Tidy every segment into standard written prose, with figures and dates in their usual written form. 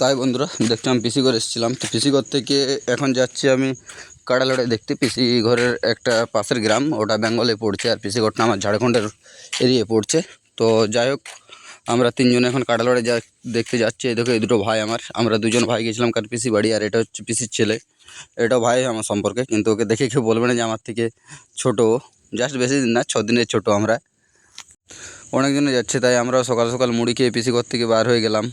তাই বন্ধুরা দেখতে আমি পিসি ঘর এসেছিলাম। তো পিসি ঘর থেকে এখন যাচ্ছি আমি কাড়া লড়াই দেখতে। পিসি ঘরের একটা পাশের গ্রাম, ওটা বেঙ্গলে পড়ছে, আর পিসি ঘরটা আমার ঝাড়খণ্ডের এরিয়ে পড়ছে। তো যাই হোক, আমরা তিনজনে এখন কাড়া লড়াই দেখতে যাচ্ছি। এই দেখো, এই দুটো ভাই আমরা দুজন ভাই গেছিলাম কার পিসি বাড়ি, আর এটা হচ্ছে পিসির ছেলে। এটাও ভাই আমার সম্পর্কে, কিন্তু ওকে দেখে কেউ বলবে না যে আমার থেকে ছোটো। জাস্ট বেশি দিন না, 6 দিনের ছোটো আমরা। অনেকজনে যাচ্ছে, তাই আমরাও সকাল সকাল মুড়ি খেয়ে পিসি ঘর থেকে বার হয়ে গেলাম।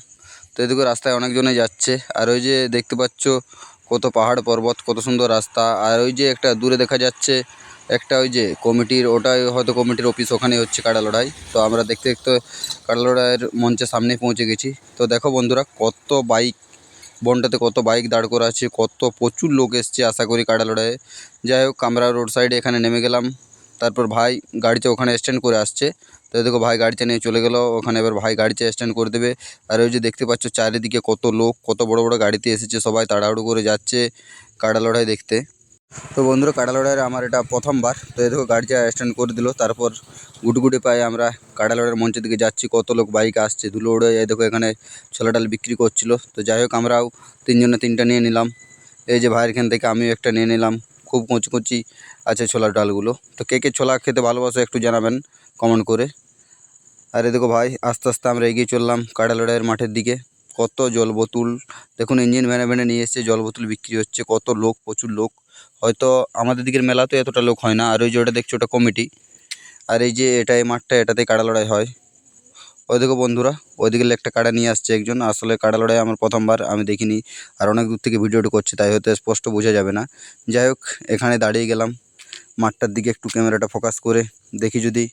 তো এদিকে রাস্তায় অনেকজনে যাচ্ছে, আর ওই যে দেখতে পাচ্ছ কত পাহাড় পর্বত, কত সুন্দর রাস্তা। আর ওই যে একটা দূরে দেখা যাচ্ছে একটা ওই যে কমিটির, ওটাই হয়তো কমিটির অফিস, ওখানে হচ্ছে কাড়া লড়াই। তো আমরা দেখতে দেখতে কাড়া লড়াইয়ের মঞ্চের সামনে পৌঁছে গেছি। তো দেখো বন্ধুরা, কত বাইক, বনটাতে কত বাইক দাঁড় করা আছে, কত প্রচুর লোক এসছে আশা করি কাড়া লড়াইয়ে। যাই হোক, আমরা রোড সাইডে এখানে নেমে গেলাম। তারপর ভাই গাড়িতে ওখানে স্ট্যান্ড করে আসছে। তো দেখো, ভাই গাড়িতে নিয়ে চলে গেল ওখানে, এবার ভাই গাড়িতে স্ট্যান্ড করে দেবে। আর ওই যে দেখতে পাচ্ছ চারিদিকে কত লোক, কত বড় বড় গাড়িতে এসেছে, সবাই তাড়াহুড়ো করে যাচ্ছে কাড়া লড়াই দেখতে। তো বন্ধুরা, কাড়া লড়াইয়ের আমার এটা প্রথমবার। তো এই দেখো, গাড়িটা স্ট্যান্ড করে দিল। তারপর গুটগুটি পায়ে আমরা কাড়া লড়াইয়ের মঞ্চের দিকে যাচ্ছি। কত লোক বাইক আসছে, ধুলো উড়ে। এই দেখো, এখানে ছোলা ডাল বিক্রি করছিল। তো যাই হোক, আমরাও তিনজনে তিনটা নিয়ে নিলাম। এই যে ভাইয়ের এখান থেকে আমিও একটা নিয়ে নিলাম। খুব কচি কচি আছে ছোলার ডালগুলো। তো কে কে ছোলা খেতে ভালোবাসো একটু জানাবেন কমেন্ট করে। আর এই দেখো ভাই, আস্তে আস্তে আমরা এগিয়ে চললাম কাড়া লড়াইয়ের মাঠের দিকে। কত জল বোতল, দেখুন ইঞ্জিন ভ্যানে ভ্যানে নিয়ে এসছে, জল বোতল বিক্রি হচ্ছে। কত লোক, প্রচুর লোক। হয়তো আমাদের দিকের মেলাতে এতটা লোক হয় না। আর ওই যে ওটা দেখছো, ওটা কমিটি। আর এই যে এটা, এই মাঠটা, এটাতেই কাড়া লড়াই হয়। ওই দেখো বন্ধুরা, ওইদিকে একটা কাড়া নিয়ে আসছে একজন। আসলে কাড়া লড়াই আমার প্রথমবার, আমি দেখিনি। আর অনেক দূর থেকে ভিডিওটি করছি, তাই হয়তো স্পষ্ট বোঝা যাবে না। যাই হোক, এখানে দাঁড়িয়ে গেলাম মাঠটার দিকে, একটু ক্যামেরাটা ফোকাস করে দেখি যদি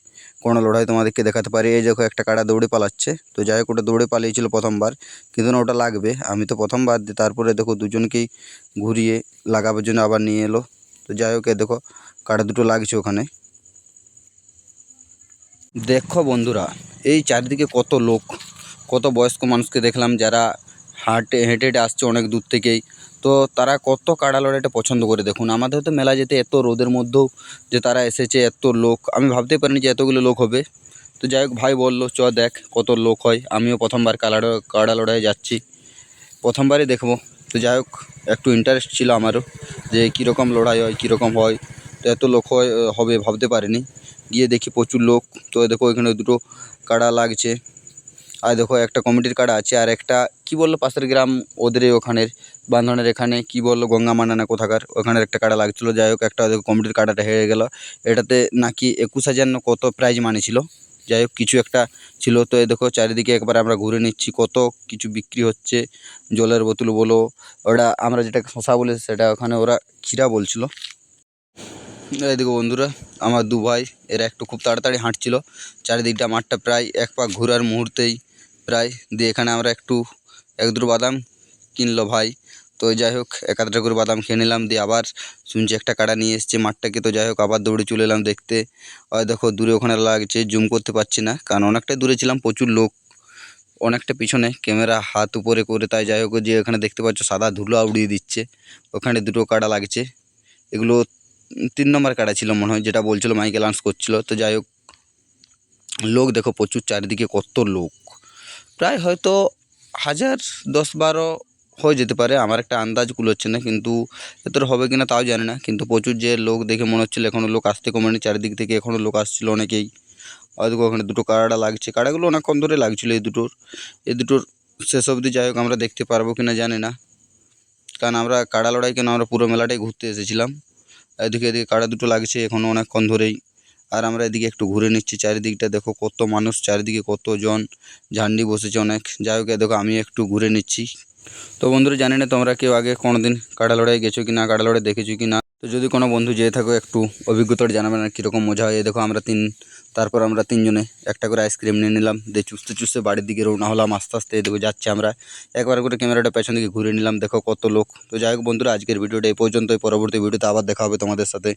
কোনো লড়াই তোমাদেরকে দেখাতে পারি। এই দেখো, একটা কাড়া দৌড়ে পালাচ্ছে। তো যাই হোক, ওটা দৌড়ে পালিয়েছিল প্রথমবার, কিন্তু না, ওটা লাগবে। আমি তো প্রথমবার দিই। তারপরে দেখো, দুজনকেই ঘুরিয়ে লাগাবার জন্য আবার নিয়ে এলো। তো যাই হোক, দেখো কাড়া দুটো লাগছে ওখানে। দেখো বন্ধুরা, এই চারিদিকে কত লোক, কত বয়স্ক মানুষকে দেখলাম যারা হেঁটে হেঁটে আসছে অনেক দূর থেকেই। তো তারা কত কাড়া লড়াইটা পছন্দ করে। দেখুন, আমাদের তো মেলা যেতে এত রোদের মধ্যেও যে তারা এসেছে, এত লোক, আমি ভাবতেই পারিনি যে এতগুলো লোক হবে। তো যাই হোক, ভাই বললো চ দেখ কত লোক হয়। আমিও প্রথমবার কাড়া লড়াইয়ে যাচ্ছি, প্রথমবারই দেখবো। তো যাই হোক, একটু ইন্টারেস্ট ছিল আমারও যে কীরকম লড়াই হয়, কীরকম হয়। তো এত লোক হবে ভাবতে পারিনি। গিয়ে দেখি প্রচুর লোক। তো দেখো, এখানে দুটো কাড়া লাগছে। আর দেখো, একটা কমিটির কাড়া আছে, আর একটা কি বললো পাশের গ্রাম, ওদের ওখানের বান্ধনের এখানে কি বললো, গঙ্গা মানা না কোথাকার, ওখানের একটা কাড়া লাগছিলো। যাই হোক, একটা দেখো কমিটির কাড়াটা হেরে গেল। এটাতে নাকি 21,000 না কত প্রাইজ মানি ছিল। যাই হোক, কিছু একটা ছিল। তো এই দেখো, চারিদিকে একবার আমরা ঘুরে নিচ্ছি, কত কিছু বিক্রি হচ্ছে। জলের বোতল বলো, ওটা আমরা যেটাকে শশা বলে, সেটা ওখানে ওরা ক্ষীরা বলছিল। এদিকে বন্ধুরা, আমার দু ভাই, এরা একটু খুব তাড়াতাড়ি হাঁটছিল। চারিদিকটা মাঠটা প্রায় এক পাক ঘোরার মুহূর্তেই প্রায় দিয়ে এখানে আমরা একটু এক দুটো বাদাম কিনলো ভাই। তো যাই হোক, এক আধটা করে বাদাম খেয়ে নিলাম। দিয়ে আবার শুনছি একটা কাড়া নিয়ে এসছে মাঠটাকে। তো যাই হোক, আবার দৌড়ে চলে এলাম দেখতে। আর দেখো, দূরে ওখানে লাগছে, জুম করতে পারছি না কারণ অনেকটাই দূরে ছিলাম, প্রচুর লোক অনেকটা পিছনে, ক্যামেরা হাত উপরে করে। তাই যাই হোক, যে এখানে দেখতে পাচ্ছ সাদা ধুলো উড়িয়ে দিচ্ছে, ওখানে দুটো কাড়া লাগছে। এগুলো 3 নম্বর কাড়া ছিল মনে হয়, যেটা বলছিল মাইকে লঞ্চ করছিল। তো যাই হোক, লোক দেখো প্রচুর, চারিদিকে কত লোক, প্রায় হয়তো 1000, 10, 12 হয়ে যেতে পারে। আমার একটা আন্দাজ কুলোচ্ছে না, কিন্তু এতটা হবে কিনা তাও জানি না। কিন্তু প্রচুর যে লোক দেখে মনে হচ্ছিল এখনও লোক আসতে কমেনি, চারিদিক থেকে এখনও লোক আসছিল অনেকেই। হয়তো ওখানে দুটো কাড়া লাগছে, কাড়াগুলো অনেকক্ষণ ধরে লাগছিলো এই দুটোর শেষ অবধি যাই হোক আমরা দেখতে পারবো কিনা জানি না, কারণ আমরা কাড়া লড়াই কেন, আমরা পুরো মেলাটাই ঘুরতে এসেছিলাম। এদিকে কাড়া দুটো লাগছে এখনও অনেকক্ষণ ধরেই। আর আমরা এদিকে একটু ঘুরে নিচ্ছি চারিদিকটা। দেখো কত মানুষ, চারিদিকে কতজন, ঝান্ডি বসেছে অনেক। যাই হোক, দেখো আমি একটু ঘুরে নিচ্ছি। তো বন্ধুরা, জানি না তোমরা কেউ আগে কোনো দিন কাড়া লড়াই গেছো কি না, কাড়া লড়াই দেখেছো কি না। তো যদি কোনো বন্ধু যেয়ে থাকো, একটু অভিজ্ঞতাটা জানাবেন আর কীরকম মজা হয়। দেখো, তারপর আমরা তিনজনে একটা করে আইসক্রিম নিয়ে নিলাম, দিয়ে চুষতে চুষতে বাড়ির দিকে রওনা হলাম আস্তে আস্তে। দেখো যাচ্ছি আমরা, একবার করে ক্যামেরাটা পেছন দিকে ঘুরে নিলাম। দেখো কত লোক। তো যাই হোক বন্ধুরা, আজকের ভিডিওটা এই পর্যন্তই। পরবর্তী ভিডিওতে আবার দেখা হবে তোমাদের সাথে।